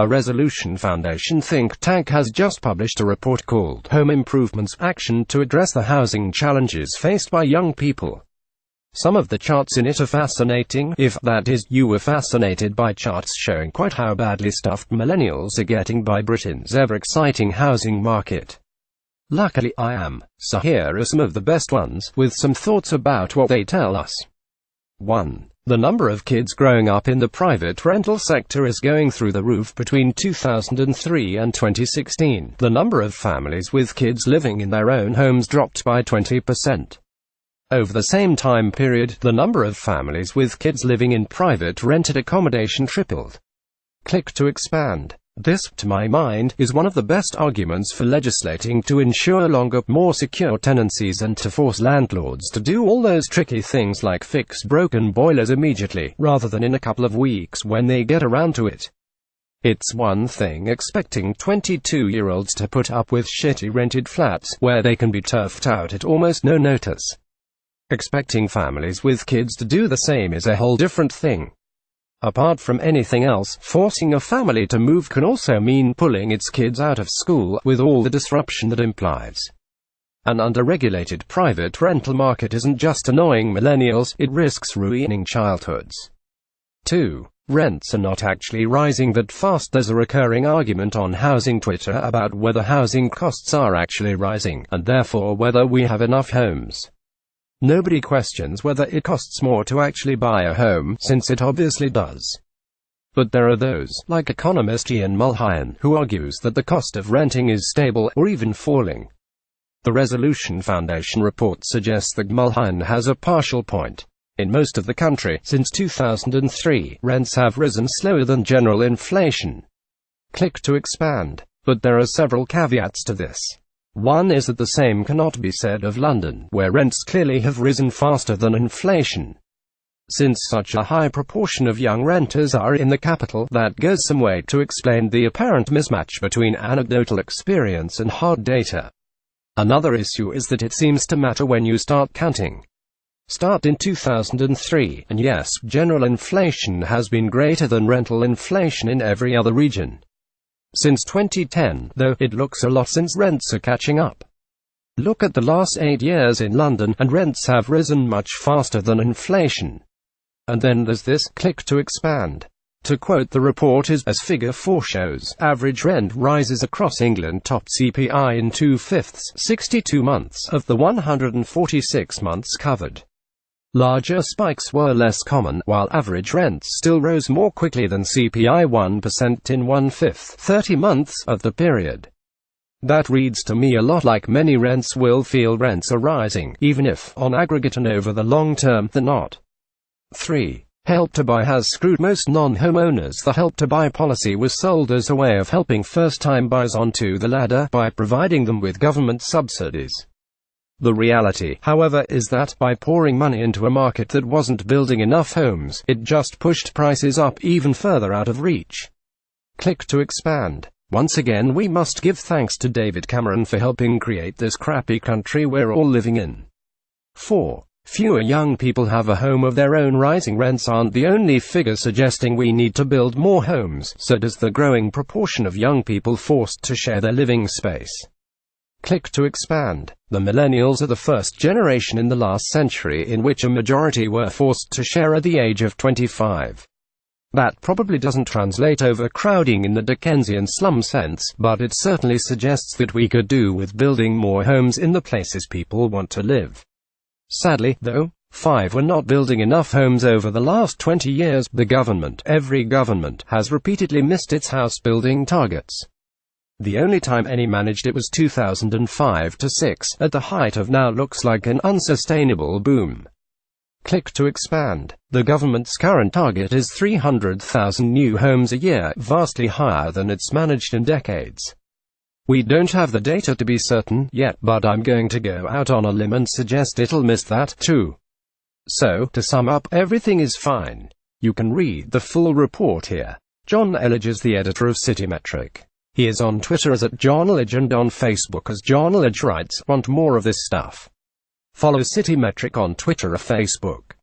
A Resolution Foundation think tank has just published a report called Home Improvements Action to address the housing challenges faced by young people. Some of the charts in it are fascinating, if that is, you were fascinated by charts showing quite how badly stuffed millennials are getting by Britain's ever-exciting housing market. Luckily I am, so here are some of the best ones, with some thoughts about what they tell us. 1. The number of kids growing up in the private rental sector is going through the roof. Between 2003 and 2016, the number of families with kids living in their own homes dropped by 20%. Over the same time period, the number of families with kids living in private rented accommodation tripled. Click to expand. This, to my mind, is one of the best arguments for legislating to ensure longer, more secure tenancies and to force landlords to do all those tricky things like fix broken boilers immediately, rather than in a couple of weeks when they get around to it. It's one thing expecting 22-year-olds to put up with shitty rented flats, where they can be turfed out at almost no notice. Expecting families with kids to do the same is a whole different thing. Apart from anything else, forcing a family to move can also mean pulling its kids out of school, with all the disruption that implies. An under-regulated private rental market isn't just annoying millennials, it risks ruining childhoods. 2. Rents are not actually rising that fast. There's a recurring argument on housing Twitter about whether housing costs are actually rising, and therefore whether we have enough homes. Nobody questions whether it costs more to actually buy a home, since it obviously does. But there are those, like economist Ian Mulhern, who argues that the cost of renting is stable, or even falling. The Resolution Foundation report suggests that Mulhern has a partial point. In most of the country, since 2003, rents have risen slower than general inflation. Click to expand. But there are several caveats to this. One is that the same cannot be said of London, where rents clearly have risen faster than inflation. Since such a high proportion of young renters are in the capital, that goes some way to explain the apparent mismatch between anecdotal experience and hard data. Another issue is that it seems to matter when you start counting. Start in 2003, and yes, general inflation has been greater than rental inflation in every other region. Since 2010, though, it looks a lot since rents are catching up. Look at the last 8 years in London, and rents have risen much faster than inflation. And then there's this, click to expand. To quote the report as figure 4 shows, average rent rises across England topped CPI in 2/5, 62 months, of the 146 months covered. Larger spikes were less common, while average rents still rose more quickly than CPI 1% in 1/5, 30 months, of the period. That reads to me a lot like many rents will feel rents are rising, even if, on aggregate and over the long term, they're not. 3. Help to Buy has screwed most non-homeowners. The Help to Buy policy was sold as a way of helping first-time buyers onto the ladder, by providing them with government subsidies. The reality, however, is that, by pouring money into a market that wasn't building enough homes, it just pushed prices up even further out of reach. Click to expand. Once again we must give thanks to David Cameron for helping create this crappy country we're all living in. 4. Fewer young people have a home of their own. Rising rents aren't the only figure suggesting we need to build more homes, so does the growing proportion of young people forced to share their living space. Click to expand. The millennials are the first generation in the last century in which a majority were forced to share at the age of 25. That probably doesn't translate overcrowding in the Dickensian slum sense, but it certainly suggests that we could do with building more homes in the places people want to live. Sadly, though, 5. We're not building enough homes. Over the last 20 years, the government, every government, has repeatedly missed its house building targets. The only time any managed it was 2005 to 6, at the height of now looks like an unsustainable boom. Click to expand. The government's current target is 300,000 new homes a year, vastly higher than it's managed in decades. We don't have the data to be certain yet, but I'm going to go out on a limb and suggest it'll miss that, too. So, to sum up, everything is fine. You can read the full report here. John Elledge is the editor of Citymetric. He is on Twitter as @JohnElledge and on Facebook as John Elledge Writes. Want more of this stuff? Follow Citymetric on Twitter or Facebook.